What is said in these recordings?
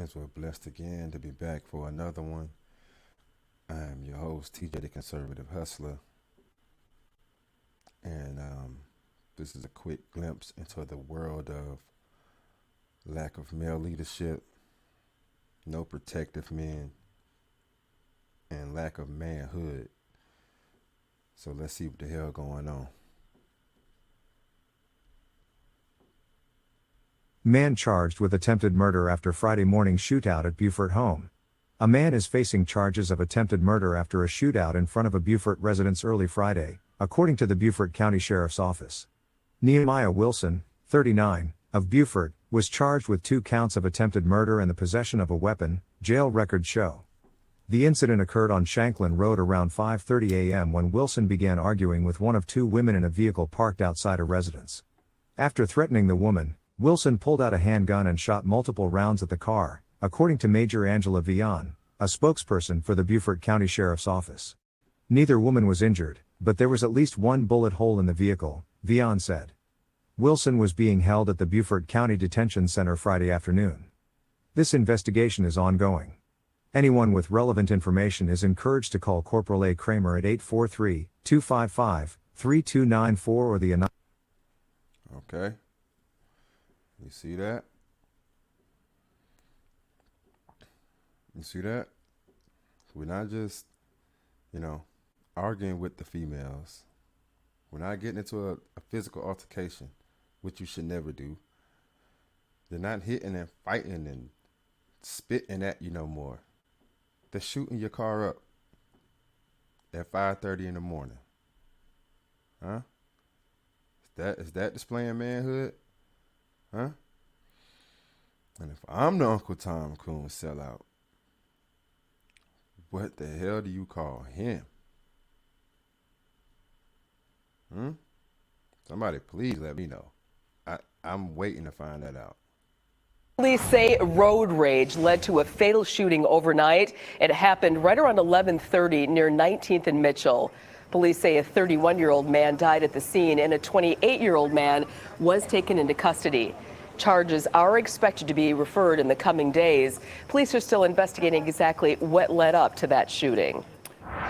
guys, we're blessed again to be back for another one. I am your host, TJ the Conservative Hustler, and this is a quick glimpse into the world of lack of male leadership, no protective men, and lack of manhood. So let's see what the hell going on. Man charged with attempted murder after Friday morning shootout at Beaufort home. A man is facing charges of attempted murder after a shootout in front of a Beaufort residence early Friday, according to the Beaufort County Sheriff's Office. Nehemiah Wilson, 39, of Beaufort, was charged with 2 counts of attempted murder and the possession of a weapon, jail records show. The incident occurred on Shanklin Road around 5:30 a.m. when Wilson began arguing with one of 2 women in a vehicle parked outside a residence. After threatening the woman, Wilson pulled out a handgun and shot multiple rounds at the car, according to Major Angela Vian, a spokesperson for the Beaufort County Sheriff's Office. Neither woman was injured, but there was at least 1 bullet hole in the vehicle, Vian said. Wilson was being held at the Beaufort County Detention Center Friday afternoon. This investigation is ongoing. Anyone with relevant information is encouraged to call Corporal A. Kramer at 843-255-3294 or the Okay. You see that? You see that? We're not just, arguing with the females. We're not getting into a physical altercation, which you should never do. They're not hitting and fighting and spitting at you no more. They're shooting your car up at 5:30 in the morning. Huh? Is that displaying manhood? Huh? And if I'm the Uncle Tom Coon sellout, what the hell do you call him? Somebody please let me know. I'm waiting to find that out. Police say road rage led to a fatal shooting overnight. It happened right around 11:30 near 19th and Mitchell. Police say a 31-year-old man died at the scene and a 28-year-old man was taken into custody. Charges are expected to be referred in the coming days. Police are still investigating exactly what led up to that shooting.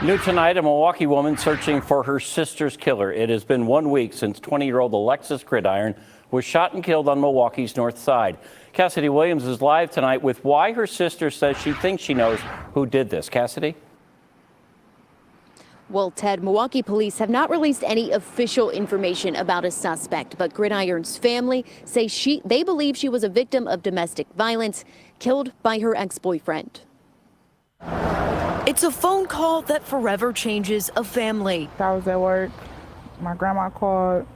New tonight, a Milwaukee woman searching for her sister's killer. It has been 1 week since 20-year-old Alexis Gridiron was shot and killed on Milwaukee's north side. Cassidy Williams is live tonight with why her sister says she thinks she knows who did this. Cassidy? Well, Ted, Milwaukee police have not released any official information about a suspect, but Gridiron's family say they believe she was a victim of domestic violence, killed by her ex-boyfriend. It's a phone call that forever changes a family. I was at work. My grandma called,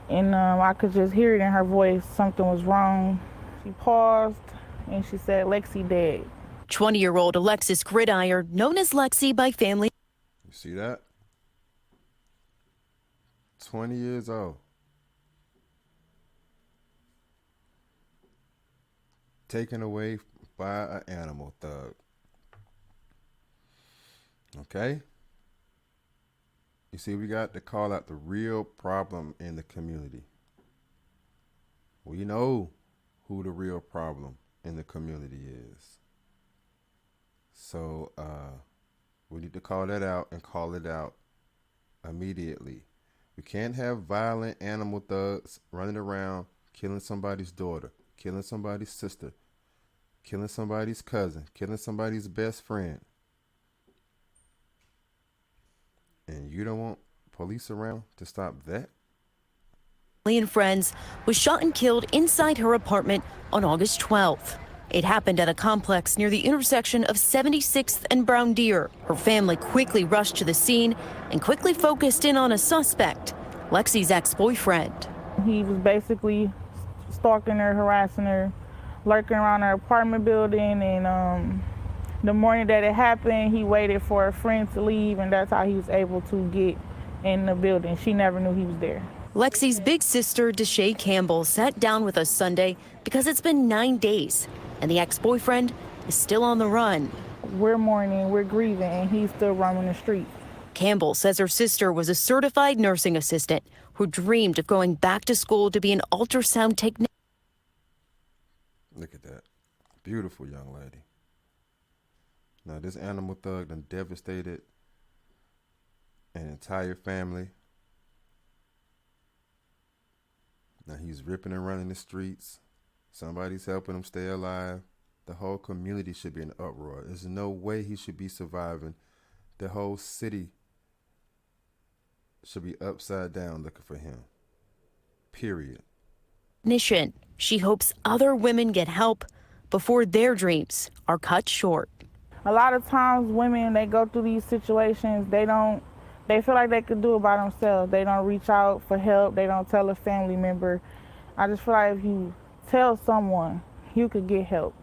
and I could just hear it in her voice. Something was wrong. She paused, and she said, "Lexi dead." 20-year-old Alexis Gridiron, known as Lexi by family. You see that? 20 years old. Taken away by an animal thug. Okay? You see, we got to call out the real problem in the community. We know who the real problem in the community is. So, we need to call that out and call it out immediately. We can't have violent animal thugs running around killing somebody's daughter, killing somebody's sister, killing somebody's cousin, killing somebody's best friend. And you don't want police around to stop that? And friends was shot and killed inside her apartment on August 12th. It happened at a complex near the intersection of 76th and Brown Deer. Her family quickly rushed to the scene and quickly focused in on a suspect, Lexi's ex-boyfriend. He was basically stalking her, harassing her, lurking around her apartment building, and the morning that it happened, he waited for a friend to leave, and that's how he was able to get in the building. She never knew he was there. Lexi's big sister, Deshae Campbell, sat down with us Sunday because it's been 9 days, and the ex-boyfriend is still on the run. We're mourning, we're grieving, and he's still roaming the streets. Campbell says her sister was a certified nursing assistant who dreamed of going back to school to be an ultrasound technician. Look at that. Beautiful young lady. Now, this animal thug done devastated an entire family. Now, he's ripping and running the streets. Somebody's helping him stay alive. The whole community should be in uproar. There's no way he should be surviving. The whole city should be upside down looking for him. Period. She hopes other women get help before their dreams are cut short. A lot of times women, they go through these situations, they feel like they could do it by themselves. They don't reach out for help. They don't tell a family member. I just feel like if you tell someone, you could get help.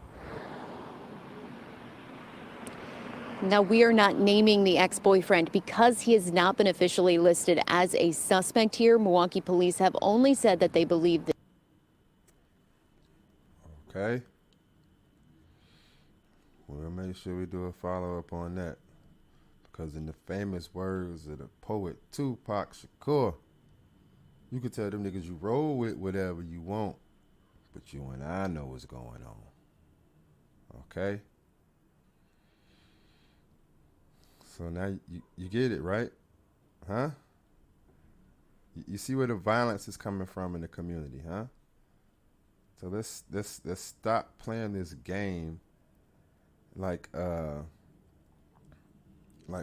Now, we are not naming the ex-boyfriend because he has not been officially listed as a suspect here. Milwaukee police have only said that they believe that. Okay. We'll make sure we do a follow-up on that. Because in the famous words of the poet Tupac Shakur, you could tell them niggas you roll with whatever you want, but you and I know what's going on. Okay? So now you get it, right? Huh? You see where the violence is coming from in the community, huh? So let's stop playing this game like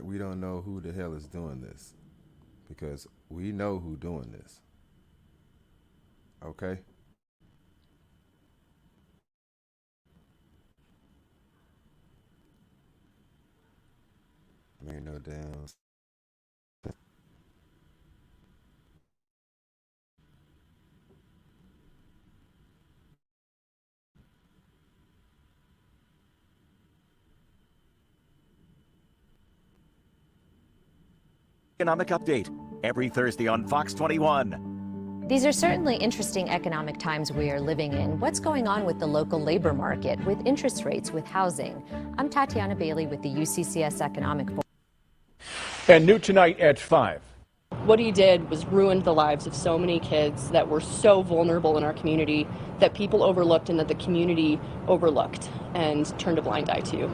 we don't know who the hell is doing this, because we know who doing this. Okay? Ain't no damn. Economic update every Thursday on Fox 21. These are certainly interesting economic times we are living in. What's going on with the local labor market, with interest rates, with housing? I'm Tatiana Bailey with the UCCS Economic Forum. And new tonight at 5. What he did was ruined the lives of so many kids that were so vulnerable in our community that people overlooked and that the community overlooked and turned a blind eye to.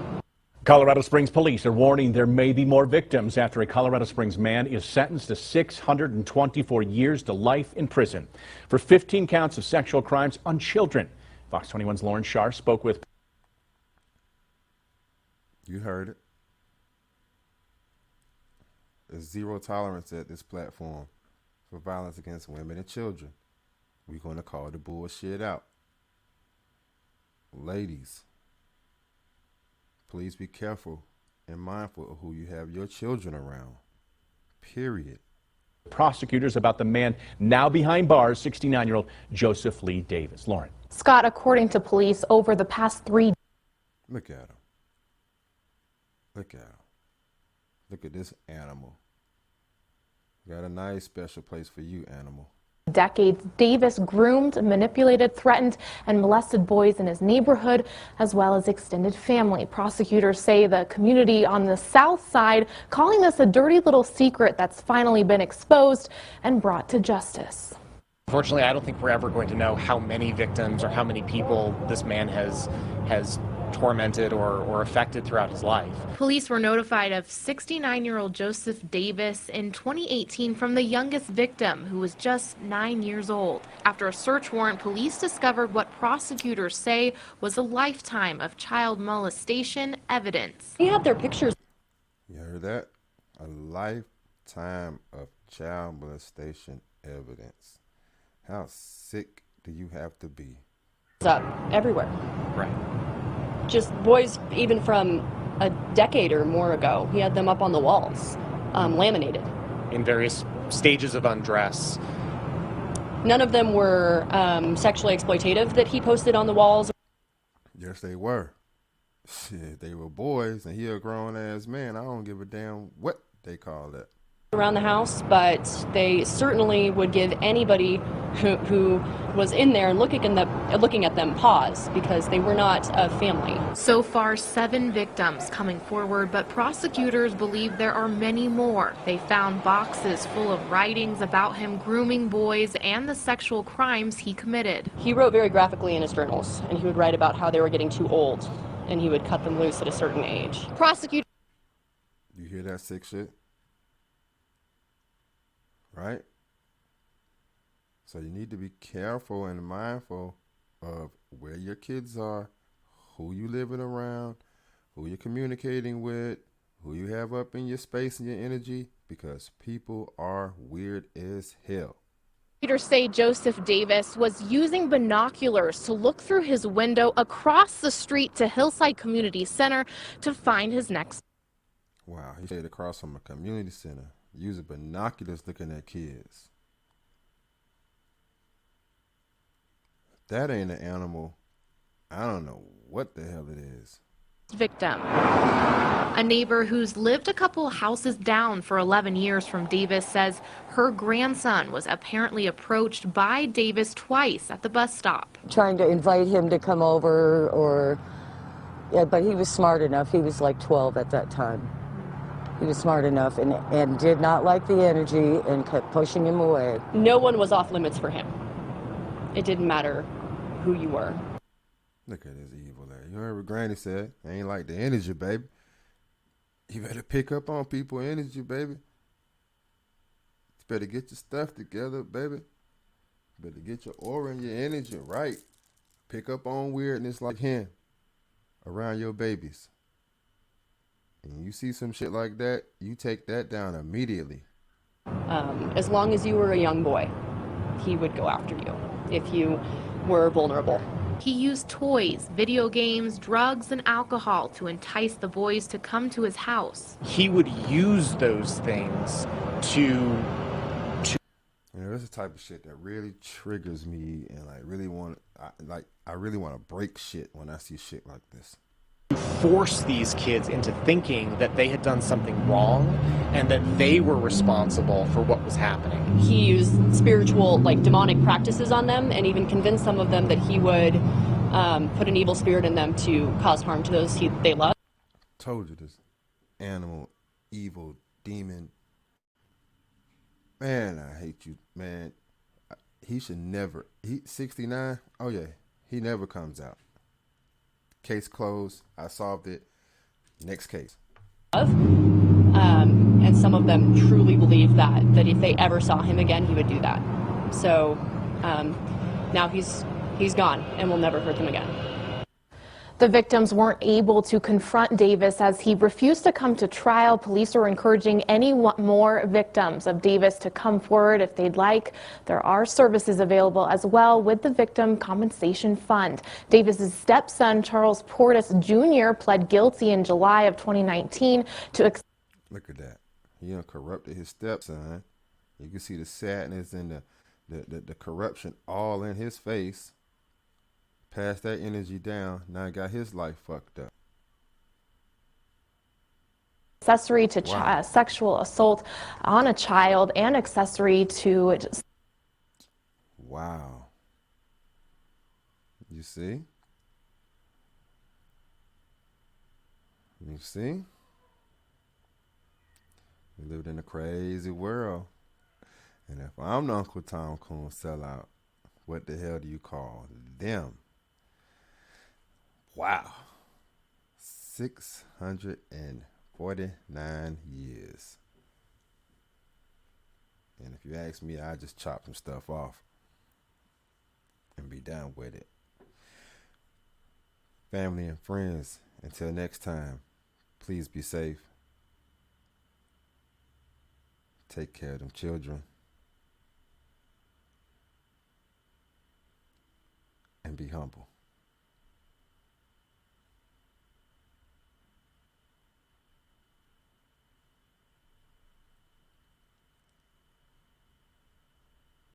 Colorado Springs police are warning there may be more victims after a Colorado Springs man is sentenced to 624 years to life in prison for 15 counts of sexual crimes on children. Fox 21's Lauren Sharr spoke with. You heard it. There's zero tolerance at this platform for violence against women and children. We're going to call the bullshit out. Ladies, please be careful and mindful of who you have your children around. Period. Prosecutors about the man now behind bars, 69-year-old Joseph Lee Davis. Lauren. Scott, according to police, over the past 3 Look at him. Look at him. Look at this animal. Got a nice special place for you, animal. decades, Davis groomed, manipulated, threatened, and molested boys in his neighborhood, as well as extended family. Prosecutors say the community on the south side calling this a dirty little secret that's finally been exposed and brought to justice. Unfortunately, I don't think we're ever going to know how many victims or how many people this man has tormented or affected throughout his life. Police were notified of 69-year-old Joseph Davis in 2018 from the youngest victim, who was just 9 years old. After a search warrant, police discovered what prosecutors say was a lifetime of child molestation evidence. They have their pictures. You heard that? A lifetime of child molestation evidence. How sick do you have to be? It's up everywhere. Right. Just boys even from a decade or more ago. He had them up on the walls, laminated. In various stages of undress. None of them were sexually exploitative that he posted on the walls. Yes, they were. Shit, they were boys, and he a grown-ass man. I don't give a damn what they call that. Around the house, but they certainly would give anybody who was in there and looking at them pause because they were not a family. So far, 7 victims coming forward, but prosecutors believe there are many more. They found boxes full of writings about him grooming boys and the sexual crimes he committed. He wrote very graphically in his journals, and he would write about how they were getting too old, and he would cut them loose at a certain age. Prosecutors. You hear that sick shit? Right? So you need to be careful and mindful of where your kids are, who you living around, who you're communicating with, who you have up in your space and your energy, because people are weird as hell. Prosecutors say Joseph Davis was using binoculars to look through his window across the street to Hillside Community Center to find his next. Wow, he stayed across from a community center, using binoculars looking at kids. That ain't an animal. I don't know what the hell it is. Victim. A neighbor who's lived a couple houses down for 11 years from Davis says her grandson was apparently approached by Davis twice at the bus stop. Trying to invite him to come over but he was smart enough. He was like 12 at that time. He was smart enough and did not like the energy and kept pushing him away. No one was off limits for him. It didn't matter who you were. Look at this evil there. You heard what Granny said. I ain't like the energy, baby. You better pick up on people energy, baby. You better get your stuff together, baby. You better get your aura and your energy right. Pick up on weirdness like him around your babies. And you see some shit like that, you take that down immediately. As long as you were a young boy, he would go after you if you were vulnerable. He used toys, video games, drugs, and alcohol to entice the boys to come to his house. He would use those things to You know, that's the type of shit that really triggers me, and I really want to break shit when I see shit like this. force these kids into thinking that they had done something wrong and that they were responsible for what was happening. He used spiritual, demonic practices on them, and even convinced some of them that he would put an evil spirit in them to cause harm to those they love. Told you this animal, evil, demon. Man, I hate you, man. He should never. 69. Oh yeah, he never comes out. Case closed. I solved it. Next case. And some of them truly believe that if they ever saw him again, he would do that. So now he's gone, and we'll never hurt them again. The victims weren't able to confront Davis as he refused to come to trial. Police are encouraging any more victims of Davis to come forward if they'd like. There are services available as well with the Victim Compensation Fund. Davis's stepson, Charles Portis Jr., pled guilty in July of 2019 to... Look at that. He corrupted his stepson. You can see the sadness and the corruption all in his face. Passed that energy down. Now got his life fucked up. Accessory to sexual assault on a child and accessory to... Wow. You see? You see? We lived in a crazy world. And if I'm the Uncle Tom Coon sellout, what the hell do you call them? Wow. 649 years. And if you ask me, I just chop some stuff off and be done with it. Family and friends, until next time, please be safe. Take care of them children. And be humble.